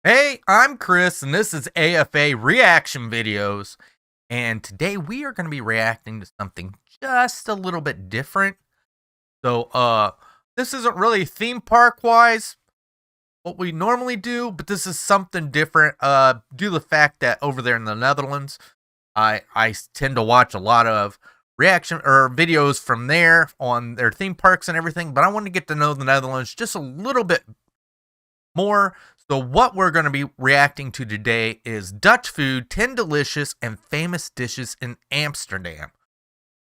Hey, I'm Chris, and this is AFA Reaction Videos. And today we are going to be reacting to something just a little bit different. So, this isn't really theme park wise what we normally do, but this is something different. Due to the fact that over there in the Netherlands, I tend to watch a lot of reaction or videos from there on their theme parks and everything. But I want to get to know the Netherlands just a little bit more. So what we're going to be reacting to today is Dutch food, 10 delicious and famous dishes in Amsterdam.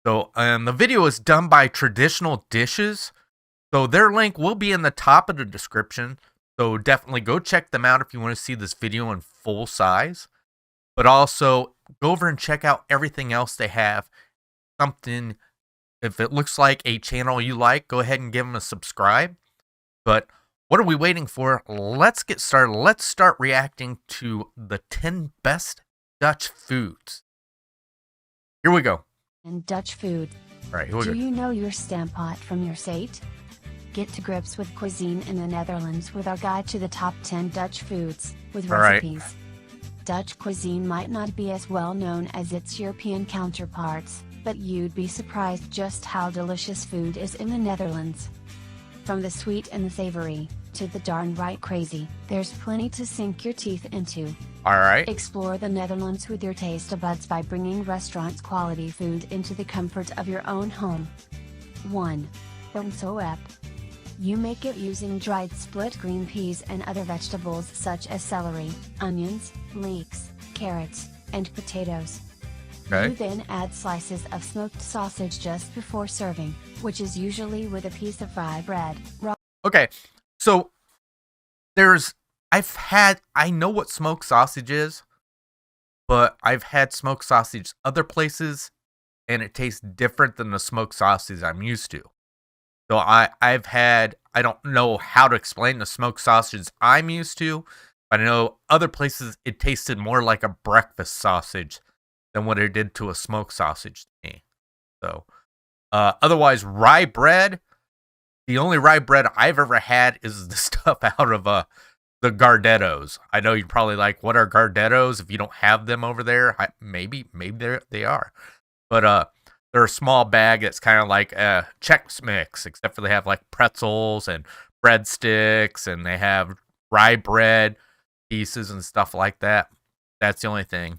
So the video is done by Traditional Dishes. So their link will be in the top of the description. So definitely go check them out if you want to see this video in full size. But also go over and check out everything else they have. Something, if it looks like a channel you like, go ahead and give them a subscribe. But what are we waiting for? Let's get started. Let's start reacting to the 10 best Dutch foods. Here we go. And Dutch food. All right, here we go. Do you know your stampot from your state? Get to grips with cuisine in the Netherlands with our guide to the top 10 Dutch foods, with recipes. Dutch cuisine might not be as well known as its European counterparts, but you'd be surprised just how delicious food is in the Netherlands. From the sweet and the savory, to the darn right crazy, there's plenty to sink your teeth into. Alright. Explore the Netherlands with your taste buds by bringing restaurant quality food into the comfort of your own home. 1. Soep. You make it using dried split green peas and other vegetables such as celery, onions, leeks, carrots, and potatoes. Okay. You then add slices of smoked sausage just before serving, which is usually with a piece of rye bread. Okay, so I know what smoked sausage is, but I've had smoked sausage other places, and it tastes different than the smoked sausage I'm used to. So I don't know how to explain the smoked sausage I'm used to, but I know other places it tasted more like a breakfast sausage than what it did to a smoked sausage to me. So, otherwise, rye bread, the only rye bread I've ever had is the stuff out of the Gardettos. I know you're probably like, what are Gardettos? If you don't have them over there, maybe they are. But they're a small bag that's kind of like a Chex Mix, except for they have like pretzels and breadsticks, and they have rye bread pieces and stuff like that. That's the only thing.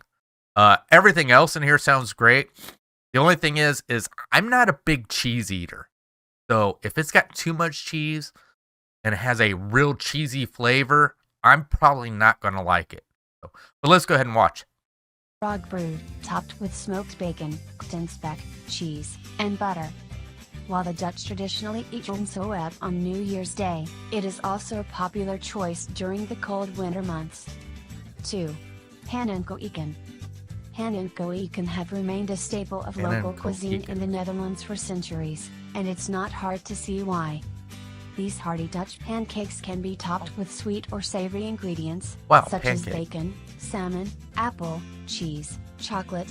Everything else in here sounds great. The only thing is I'm not a big cheese eater. So if it's got too much cheese and it has a real cheesy flavor, I'm probably not going to like it. So, but let's go ahead and watch. Brood, topped with smoked bacon, speck, cheese, and butter. While the Dutch traditionally eat soep on New Year's Day, it is also a popular choice during the cold winter months. 2. Pannenkoeken. Pannenkoeken have remained a staple of local cuisine in the Netherlands for centuries, and it's not hard to see why. These hearty Dutch pancakes can be topped with sweet or savory ingredients, such as bacon, salmon, apple, cheese, chocolate,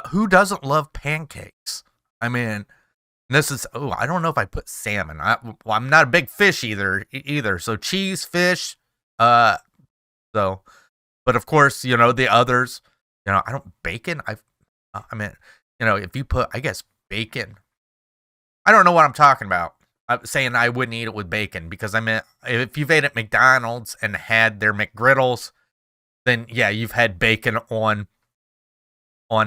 who doesn't love pancakes? I mean, I don't know if I put salmon. I'm not a big fish either. So cheese, fish, but of course, the others, I don't, bacon, if you put, I guess, bacon, I don't know what I'm talking about. I'm saying I wouldn't eat it with bacon, because if you've ate at McDonald's and had their McGriddles, then yeah, you've had bacon on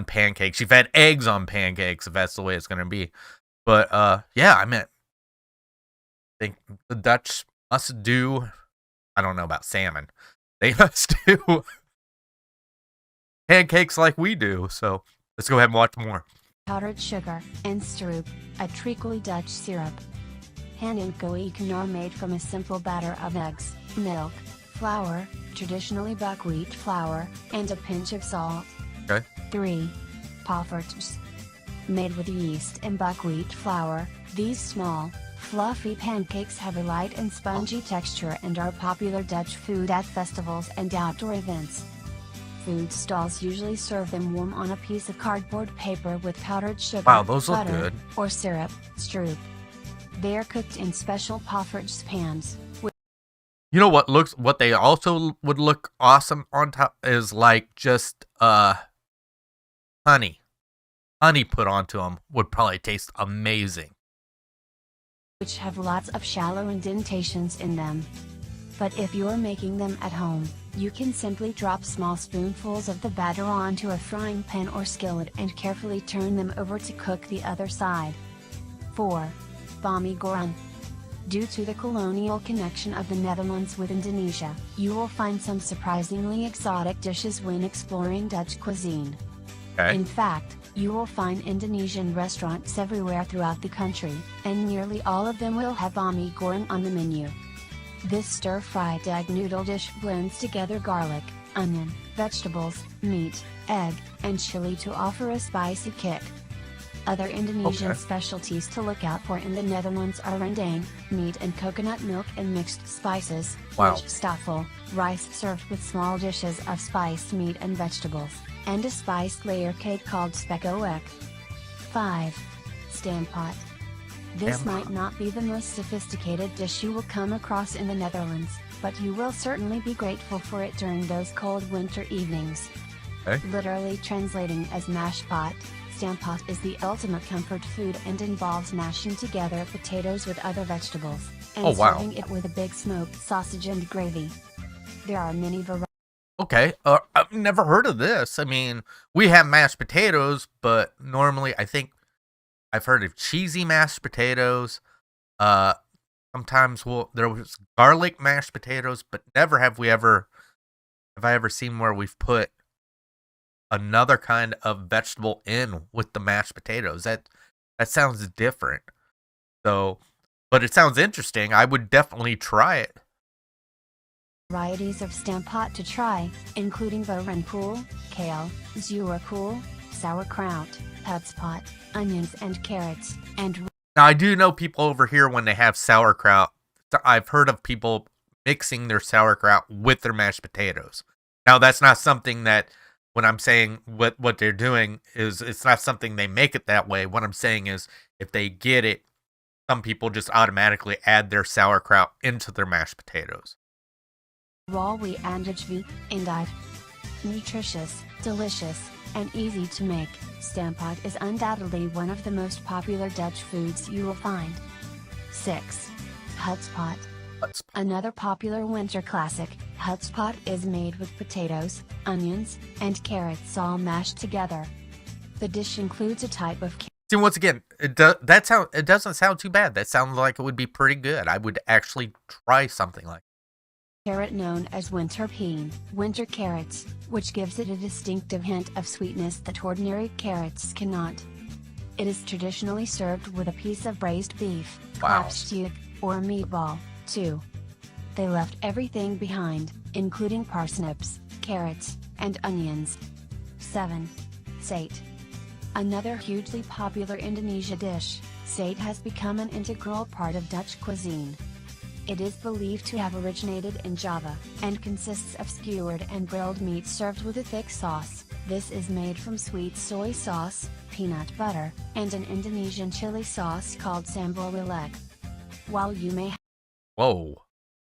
pancakes. You've had eggs on pancakes, if that's the way it's going to be. But yeah, I think the Dutch must do, I don't know about salmon. They must do pancakes like we do. So let's go ahead and watch more. Powdered sugar, and stroop, a treacly Dutch syrup. Pannenkoeken are made from a simple batter of eggs, milk, flour, traditionally buckwheat flour, and a pinch of salt. Okay. 3. Poffertjes. Made with yeast and buckwheat flour, these small, fluffy pancakes have a light and spongy texture and are popular Dutch food at festivals and outdoor events. Food stalls usually serve them warm on a piece of cardboard paper with powdered sugar, butter, or syrup, stroop. They are cooked in special poffertjes pans, You know what they also would look awesome on top is like just honey. Honey put onto them would probably taste amazing. which have lots of shallow indentations in them. But if you're making them at home, you can simply drop small spoonfuls of the batter onto a frying pan or skillet and carefully turn them over to cook the other side. 4. Bami goreng. Due to the colonial connection of the Netherlands with Indonesia, you will find some surprisingly exotic dishes when exploring Dutch cuisine. Okay. In fact, you will find Indonesian restaurants everywhere throughout the country, and nearly all of them will have bami goreng on the menu. This stir-fried egg noodle dish blends together garlic, onion, vegetables, meat, egg, and chili to offer a spicy kick. Other Indonesian specialties to look out for in the Netherlands are rendang, meat and coconut milk and mixed spices, worstafel, rice served with small dishes of spiced meat and vegetables, and a spiced layer cake called spekkoek. 5. Stampot. This might not be the most sophisticated dish you will come across in the Netherlands, but you will certainly be grateful for it during those cold winter evenings. Literally translating as mash pot, stampot is the ultimate comfort food and involves mashing together potatoes with other vegetables, and serving it with a big smoked sausage and gravy. There are many varieties. Okay, I've never heard of this. I mean, we have mashed potatoes, but normally I think I've heard of cheesy mashed potatoes. Sometimes there was garlic mashed potatoes, but never have I ever seen where we've put another kind of vegetable in with the mashed potatoes. That sounds different. So, but it sounds interesting. I would definitely try it. Varieties of stampot to try, including boerenkool, kale, zuurkool, sauerkraut, hutspot, onions and carrots, and... Now, I do know people over here when they have sauerkraut. I've heard of people mixing their sauerkraut with their mashed potatoes. Now, that's not something that, when I'm saying what they're doing, is it's not something they make it that way. What I'm saying is, if they get it, some people just automatically add their sauerkraut into their mashed potatoes. Raw wheat and indeed. Nutritious, delicious, and easy to make, stampot is undoubtedly one of the most popular Dutch foods you will find. 6. Hutspot. Another popular winter classic, hutspot is made with potatoes, onions, and carrots all mashed together. The dish includes a type of... See, once again, it doesn't sound too bad. That sounds like it would be pretty good. I would actually try something like carrot known as winter peen, winter carrots, which gives it a distinctive hint of sweetness that ordinary carrots cannot. It is traditionally served with a piece of braised beef, klapstuk, or meatball, too. They left everything behind, including parsnips, carrots, and onions. 7. Sate. Another hugely popular Indonesia dish, sate has become an integral part of Dutch cuisine. It is believed to have originated in Java, and consists of skewered and grilled meat served with a thick sauce. This is made from sweet soy sauce, peanut butter, and an Indonesian chili sauce called sambal lelek. While you may whoa,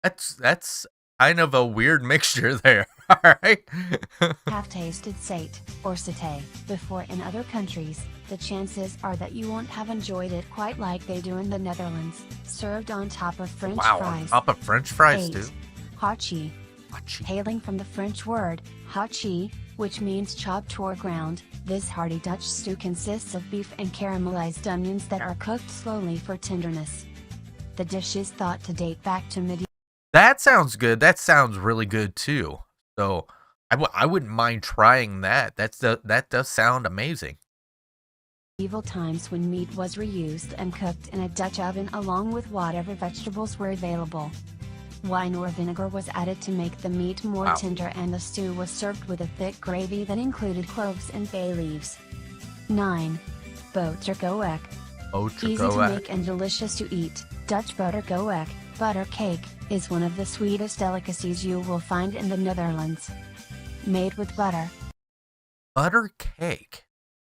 that's kind of a weird mixture there. Alright. have tasted sate, or satay, before in other countries, the chances are that you won't have enjoyed it quite like they do in the Netherlands, served on top of French fries. On top of French fries 8. too? Hachi. Hailing from the French word, hachi, which means chopped or ground, this hearty Dutch stew consists of beef and caramelized onions that are cooked slowly for tenderness. The dish is thought to date back to medieval... That sounds good. That sounds really good too. So, I wouldn't mind trying that. That does sound amazing. Medieval times when meat was reused and cooked in a Dutch oven along with whatever vegetables were available. Wine or vinegar was added to make the meat more tender, and the stew was served with a thick gravy that included cloves and bay leaves. 9. Boterkoek. Easy to make and delicious to eat, Dutch boterkoek, butter cake, is one of the sweetest delicacies you will find in the Netherlands. Made with butter. Butter cake?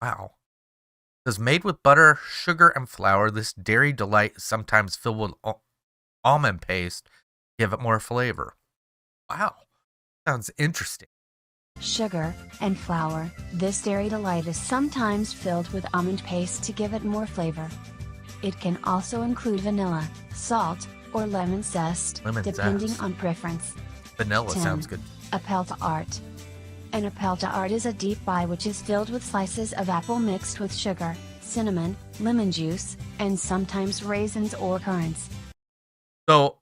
Wow. It says made with butter, sugar, and flour, this dairy delight is sometimes filled with almond paste, give it more flavor. Wow, sounds interesting. Sugar and flour. This dairy delight is sometimes filled with almond paste to give it more flavor. It can also include vanilla, salt, or lemon zest, depending on preference. Vanilla 10. sounds good. Appel d'art. An appel d'art is a deep pie which is filled with slices of apple mixed with sugar, cinnamon, lemon juice, and sometimes raisins or currants. So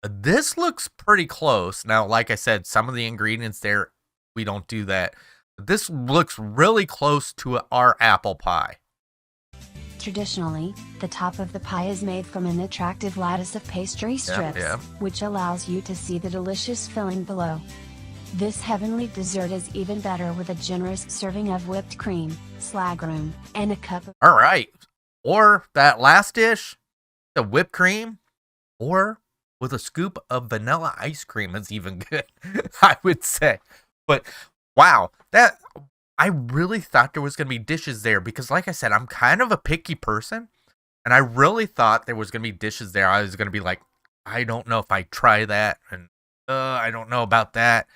this looks pretty close. Now, like I said, some of the ingredients there, we don't do that. But this looks really close to our apple pie. Traditionally, the top of the pie is made from an attractive lattice of pastry strips, which allows you to see the delicious filling below. This heavenly dessert is even better with a generous serving of whipped cream, slagroom, and a cup of... All right. Or that last dish, the whipped cream, or with a scoop of vanilla ice cream is even good, I would say. But wow, I really thought there was going to be dishes there because, like I said, I'm kind of a picky person, and I really thought there was going to be dishes there. I was going to be like, I don't know if I try that, and I don't know about that.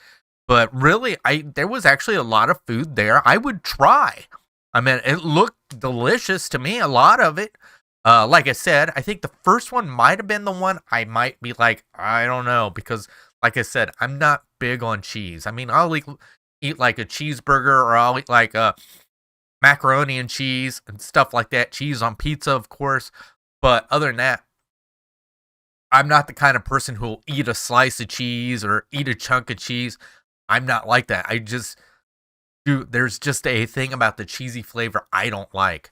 But really, there was actually a lot of food there I would try. I mean, it looked delicious to me, a lot of it. Like I said, I think the first one might have been the one I might be like, I don't know, because, like I said, I'm not big on cheese. I mean, I'll eat like a cheeseburger, or I'll eat like a macaroni and cheese and stuff like that. Cheese on pizza, of course. But other than that, I'm not the kind of person who'll eat a slice of cheese or eat a chunk of cheese. I'm not like that. There's just a thing about the cheesy flavor I don't like.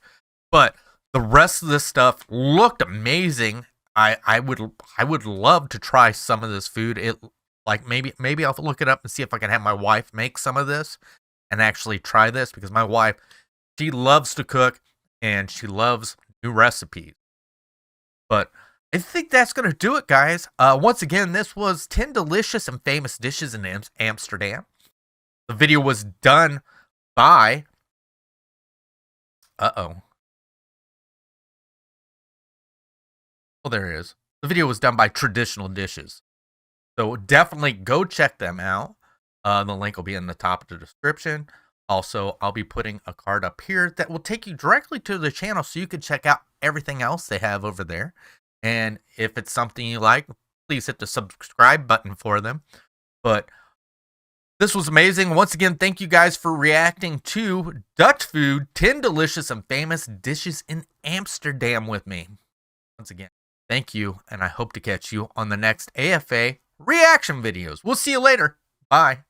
But the rest of this stuff looked amazing. I would love to try some of this food. Maybe I'll look it up and see if I can have my wife make some of this and actually try this, because my wife, she loves to cook and she loves new recipes. But I think that's going to do it, guys. Once again, this was 10 delicious and famous dishes in Amsterdam. The video was done by... Oh, there it is. The video was done by Traditional Dishes. So definitely go check them out. The link will be in the top of the description. Also, I'll be putting a card up here that will take you directly to the channel so you can check out everything else they have over there. And if it's something you like, please hit the subscribe button for them. But this was amazing. Once again, thank you guys for reacting to Dutch food, 10 delicious and famous dishes in Amsterdam with me. Once again, thank you, and I hope to catch you on the next AFA reaction videos. We'll see you later. Bye.